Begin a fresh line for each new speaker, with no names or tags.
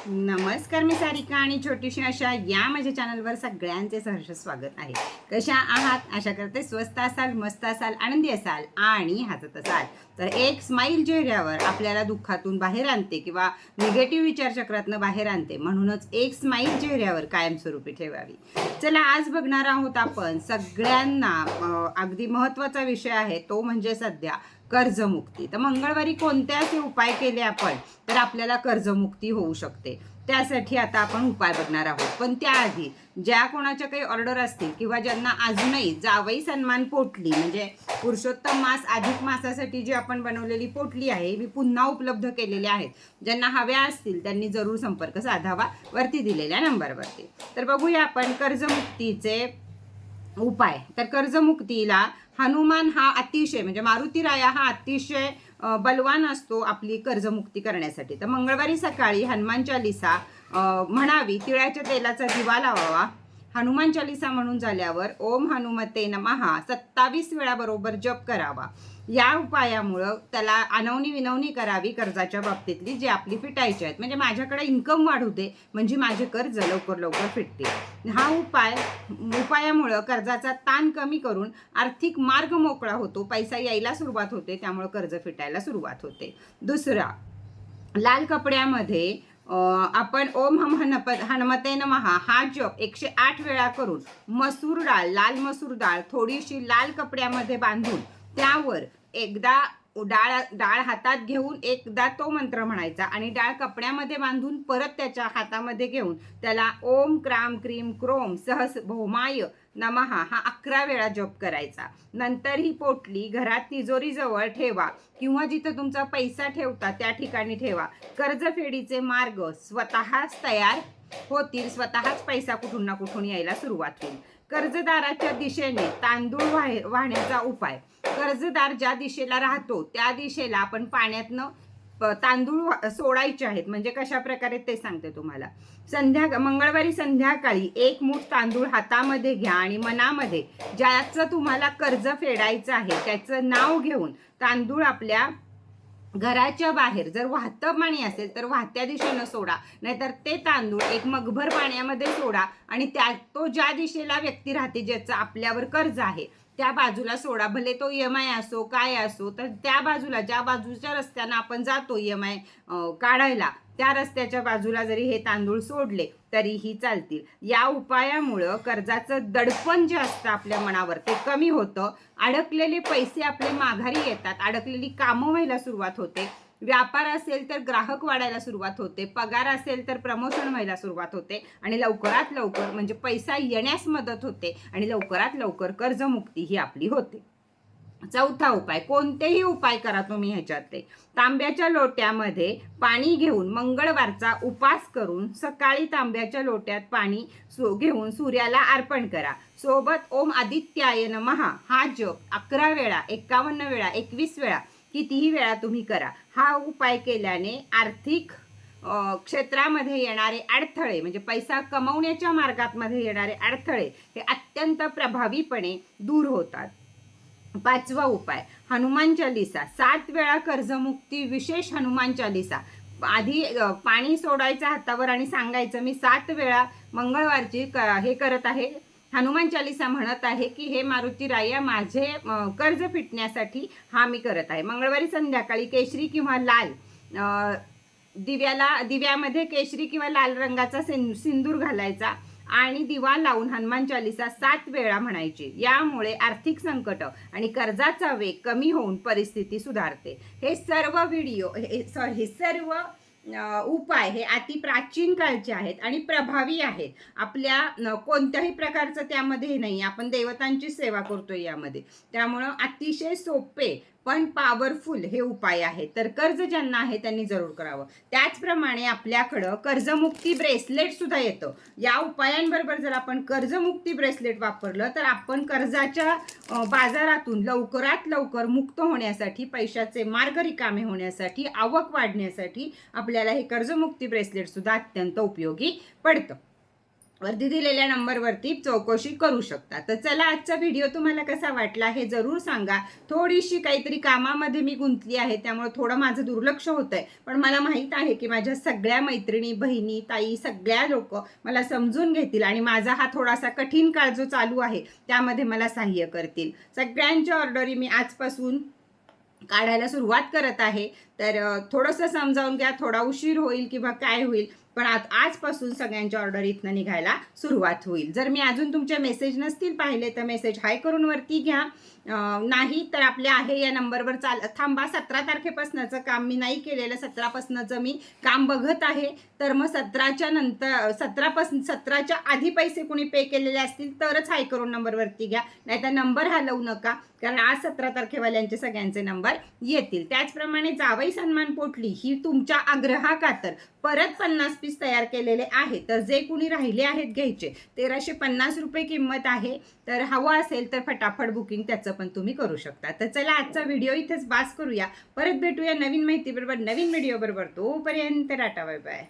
नमस्कार, मी सारिका आणि छोटीशी अशा या माझ्या चॅनलवर सगळ्यांचे सहर्ष स्वागत आहे. कशा आहात? आशा करते स्वस्त असाल, मस्त असाल, आनंदी असाल आणि हसत असाल. तर एक स्माईल चेहऱ्यावर आपल्याला दुःखातून बाहेर आणते किंवा निगेटिव्ह विचारचक्रातनं बाहेर आणते. म्हणूनच एक स्माईल चेहऱ्यावर कायमस्वरूपी ठेवावी. चला, आज बघणार आहोत आपण सगळ्यांना अगदी महत्त्वाचा विषय आहे, तो म्हणजे सध्या कर्जमुक्ती. तर मंगळवारी कोणते असे उपाय केले आपण तर आपल्याला कर्जमुक्ती होऊ शकते. त्यासाठी आता आपण उपाय बघणार आहोत. पण त्याआधी ज्या कोणाच्या काही ऑर्डर असतील किंवा ज्यांना अजूनही जावई सन्मान पोटली म्हणजे पुरुषोत्तम मास अधिक मासासाठी जी आपण बनवलेली पोटली आहे मी पुन्हा उपलब्ध केलेली आहेत, ज्यांना हव्या असतील त्यांनी जरूर संपर्क साधावा वरती दिलेल्या नंबरवरती. तर बघूया आपण कर्जमुक्तीचे उपाय. तर कर्जमुक्तीला हनुमान हा अतिशय म्हणजे मारुती राया हा अतिशय बलवान असतो आपली कर्जमुक्ती करण्यासाठी. तर मंगळवारी सकाळी हनुमान चालिसा म्हणावी, तिळाच्या तेलाचा दिवा लावावा. हनुमान चालिसा म्हणून झाल्यावर ओम हनुमते नमः 27 वेळा बरोबर जप करावा. या उपायामुळं त्याला अनवणी विनवणी करावी कर्जाच्या बाबतीतली जी आपली फिटायची आहेत. म्हणजे माझ्याकडे इन्कम वाढू दे म्हणजे माझे कर्ज लवकर लवकर फिटतील. हा उपायामुळं कर्जाचा ताण कमी करून आर्थिक मार्ग मोकळा होतो, पैसा यायला सुरुवात होते, त्यामुळं कर्ज फिटायला सुरुवात होते. दुसरा, लाल कपड्यामध्ये आपण ओम हनुमते नमः हा जप 108 वेळा करून मसूर डाळ, लाल मसूर डाळ थोडीशी लाल कपड्यामध्ये बांधून त्यावर एकदा डाळ हातात घेऊन एकदा तो मंत्र म्हणायचा आणि डाळ कपड्यामध्ये बांधून परत त्याच्या हातामध्ये घेऊन त्याला ओम क्राम क्रीम क्रोम सहस भौमाय नमः हा 11 वेळा जप करायचा. नंतर ही पोटली घरात तिजोरीजवळ ठेवा किंवा जिथं तुमचा पैसा ठेवता त्या ठिकाणी ठेवा. कर्जफेडीचे मार्ग स्वतःच तयार होतील, स्वतःच पैसा कुठून ना कुठून यायला सुरुवात होईल. कर्जदाराच्या दिशेने तांदूळ वाहण्याचा उपाय. कर्जदार ज्या दिशेला राहतो त्या दिशेला आपण पाण्यातनं तांदूळ सोडायचे आहेत. म्हणजे कशा प्रकारे ते सांगते तुम्हाला. मंगळवारी संध्याकाळी 1 मूठ तांदूळ हातामध्ये घ्या आणि मनामध्ये ज्याचं तुम्हाला कर्ज फेडायचं आहे त्याचं नाव घेऊन तांदूळ आपल्या घराच्या बाहेर, जर वाहतं पाणी असेल तर वाहत्या दिशेनं सोडा, नाहीतर ते तांदूळ एक मगभर पाण्यामध्ये सोडा आणि तो ज्या दिशेला व्यक्ती राहते ज्याचं आपल्यावर कर्ज आहे त्या बाजूला सोडा. भले तो EMI असो काय असो, तर त्या बाजूला ज्या बाजूच्या रस्त्यानं आपण जातो EMI काढायला त्या रस्त्याच्या बाजूला जरी हे तांदूळ सोडले तरीही चालतील. या उपायामुळं कर्जाचं दडपण जे असतं आपल्या मनावर ते कमी होतं. अडकलेले पैसे आपले माघारी येतात, अडकलेली कामं व्हायला सुरुवात होते. व्यापार असेल तर ग्राहक वाढायला सुरुवात होते, पगार असेल तर प्रमोशन व्हायला सुरुवात होते आणि लवकरात लवकर म्हणजे पैसा येण्यास मदत होते आणि लवकरात लवकर कर्जमुक्ती ही आपली होते. चौथा उपाय, कोणतेही उपाय करा तुम्ही ह्याच्यात. तांब्याच्या लोट्यामध्ये पाणी घेऊन मंगळवारचा उपास करून सकाळी तांब्याच्या लोट्यात पाणी घेऊन सूर्याला अर्पण करा. सोबत ओम आदित्याय नमः हा जप 11 वेळा, 51 वेळा, 21 वेळा कितीही वेळा तुम्ही करा. हा उपाय केल्याने आर्थिक क्षेत्रामध्ये येणारे अडथळे म्हणजे पैसा कमवण्याच्या मार्गामध्ये येणारे अडथळे हे अत्यंत प्रभावीपणे दूर होतात. 5वा उपाय, हनुमान चालिसा 7 वेळा कर्जमुक्ती विशेष हनुमान चालिसा. आधी पाणी सोडायचं हातावर आणि सांगायचं मी 7 वेळा मंगळवारची हे करत आहे, हनुमान चालिसा म्हणत आहे की हे मारुती राया माझे कर्ज फिटण्यासाठी हा मी करत आहे. मंगळवारी संध्याकाळी केशरी किंवा लाल दिव्यामध्ये केशरी किंवा लाल रंगाचा सिंदूर घालायचा आणि दिवा लावून हनुमान चालिसा 7 वेळा म्हणायची. यामुळे आर्थिक संकट आणि कर्जाचा वेग कमी होऊन परिस्थिती सुधारते. हे सर्व उपाय हे अति प्राचीन काळचे आहेत आणि प्रभावी आहेत. आपल्या कोणत्याही प्रकारचं त्यामध्ये नाही, आपण देवतांची सेवा करतोय यामध्ये, त्यामुळं अतिशय सोपे पण पॉवरफुल हे उपाय आहेत. तर कर्ज ज्यांना आहे त्यांनी जरूर करावं. त्याचप्रमाणे आपल्याकडं कर्जमुक्ती ब्रेसलेट सुद्धा येतं. या उपायांबरोबर जर आपण कर्जमुक्ती ब्रेसलेट वापरलं तर आपण कर्जाच्या बाजारातून लवकरात लवकर मुक्त होण्यासाठी, पैशाचे मार्ग रिकामे होण्यासाठी, आवक वाढण्यासाठी आपल्याला हे कर्जमुक्ती ब्रेसलेट सुद्धा अत्यंत उपयोगी पडतं. वरती दिलेल्या नंबरवरती चौकशी करू शकता. तर चला, आजचा व्हिडिओ तुम्हाला कसा वाटला हे जरूर सांगा. थोडीशी काहीतरी कामामध्ये मी गुंतली आहे, त्यामुळे थोडं माझं दुर्लक्ष होतंय, पण मला माहीत आहे की माझ्या सगळ्या मैत्रिणी, बहिणी, ताई सगळ्या लोक मला समजून घेतील आणि माझा हा थोडासा कठीण काळ जो चालू आहे त्यामध्ये मला सहाय्य करतील. सगळ्यांच्या ऑर्डरी मी आजपासून काढायला सुरुवात करत आहे. तर थोडंसं समजावून घ्या, थोडा उशीर होईल किंवा काय होईल, पण आजपासून सगळ्यांच्या ऑर्डर इथनं निघायला सुरुवात होईल. जर मी अजून तुमचे मेसेज नसतील पाहिले तर मेसेज हाय करून वरती घ्या. नाही तर आपले आहे या नंबरवर थांबा. 17 तारखेपासूनचं काम मी नाही केलेलं, 17पासूनचं मी काम बघत आहे. तर मग 17च्या नंतर 17च्या आधी पैसे कुणी पे केलेले असतील तरच हाय करून नंबरवरती घ्या, नाहीतर नंबर हलवू नका, कारण आज 17 तारखेवाल्यांचे सगळ्यांचे नंबर येतील. त्याचप्रमाणे जावई सन्मान पोटली ही तुमच्या आग्रहाखातर परत 50 पीस तयार केलेले आहे. तर जे कुणी राहिले आहेत घ्यायचे, 1350 रुपये किंमत आहे. तर हवं असेल तर फटाफट बुकिंग त्याचं पण तुम्ही करू शकता. तर चला, आजचा व्हिडिओ इथेच बास करूया. परत भेटूया नवीन माहिती बरोबर, नवीन व्हिडिओ बरोबर. तोपर्यंत टाटा, बाय बाय.